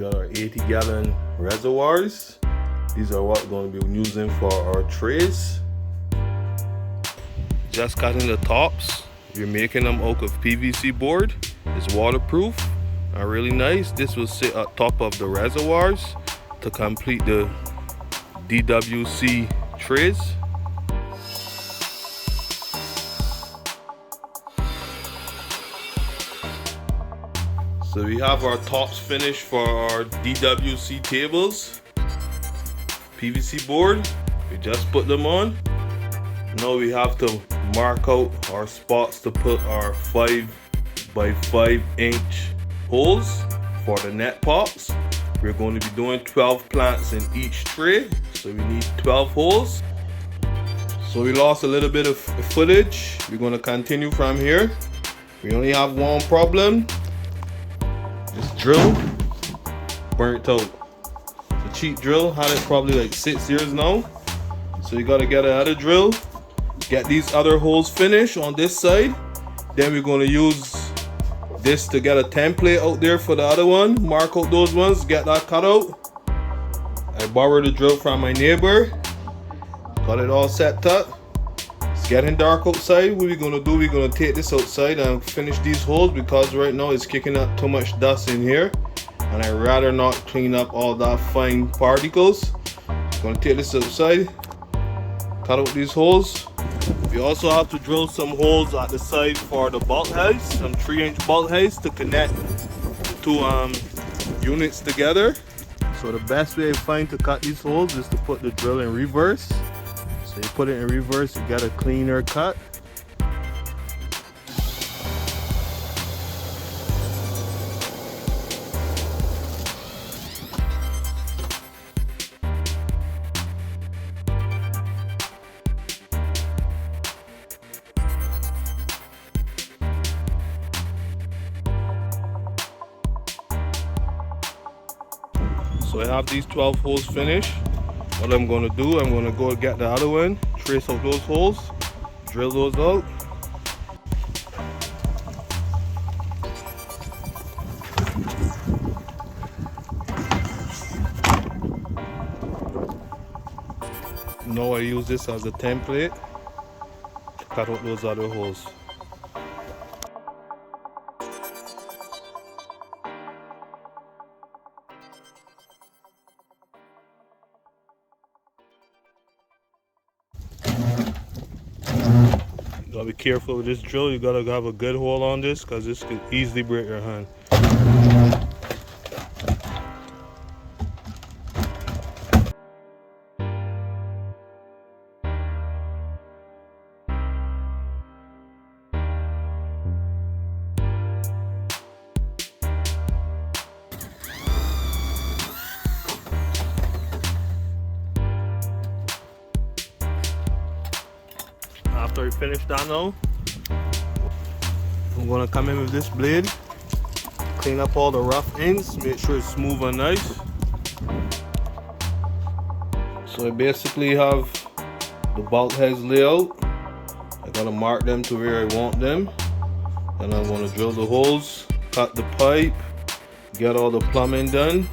got our 80-gallon reservoirs. These are what we're going to be using for our trays. Just cutting the tops. We're making them out of PVC board. It's waterproof and really nice. This will sit at top of the reservoirs to complete the Rdwc trays. So we have our tops finished for our Rdwc tables. PVC board, we just put them on. Now we have to mark out our spots to put our 5x5 inch holes for the net pots. We're going to be doing 12 plants in each tray, so we need 12 holes. So we lost a little bit of footage. We're going to continue from here. We only have one problem. This drill burnt out. It's a cheap drill, had it probably like 6 years now. So you gotta get another drill, get these other holes finished on this side. Then we're gonna use this to get a template out there for the other one. Mark out those ones, get that cut out. I borrowed the drill from my neighbor. Got it all set up. It's getting dark outside. What we're gonna do, we're gonna take this outside and finish these holes because right now it's kicking up too much dust in here. And I'd rather not clean up all that fine particles. I'm gonna take this outside, cut out these holes. We also have to drill some holes at the side for the bulkheads, some 3-inch bulkheads to connect the two units together. So the best way I find to cut these holes is to put the drill in reverse. So you put it in reverse, you get a cleaner cut. So I have these 12 holes finished. What I'm going to do, I'm going to go get the other one, trace out those holes, drill those out. Now I use this as a template to cut out those other holes. You gotta be careful with this drill. You gotta have a good hold on this because this could easily break your hand. After we finish that now, I'm gonna come in with this blade, clean up all the rough ends, make sure it's smooth and nice. So I basically have the bulkheads layout. I gotta mark them to where I want them. Then I'm gonna drill the holes, cut the pipe, get all the plumbing done.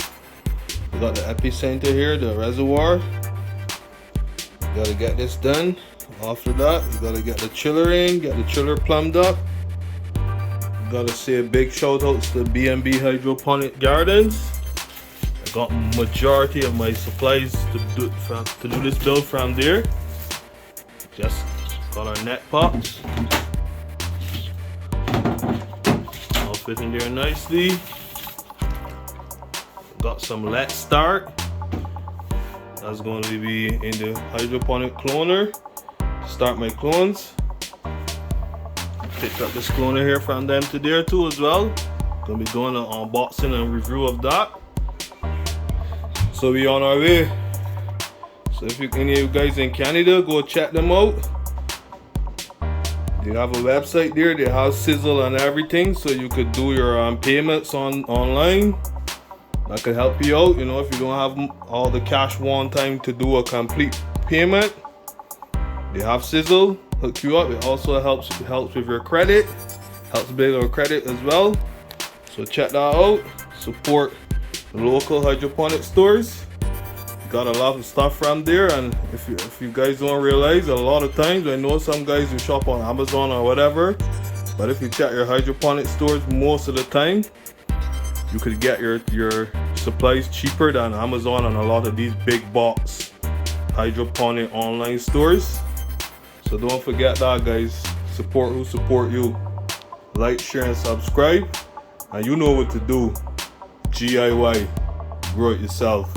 We got the epicenter here, the reservoir. Gotta get this done. After that, you gotta get the chiller in, get the chiller plumbed up. Gotta say a big shout out to the B&B Hydroponic Gardens. I got majority of my supplies to do this build from there. Just got our net pots. All fit in there nicely. Got some Let's Start. That's going to be in the hydroponic cloner. Start my clones. Picked up this cloner here from them to there too as well. Gonna be doing an unboxing and review of that. So we on our way. So if any of you guys in Canada, go check them out. They have a website there. They have Sizzle and everything, so you could do your payments online. That could help you out. You know, if you don't have all the cash one time to do a complete payment. They have Sizzle, hook you up. It also helps with your credit, helps build your credit as well. So check that out. Support local hydroponic stores. Got a lot of stuff from there, and if you guys don't realize, a lot of times I know some guys who shop on Amazon or whatever, but if you check your hydroponic stores, most of the time you could get your supplies cheaper than Amazon and a lot of these big box hydroponic online stores. So don't forget that, guys. Support who support you. Like, share, and subscribe, and you know what to do. DIY, grow it yourself.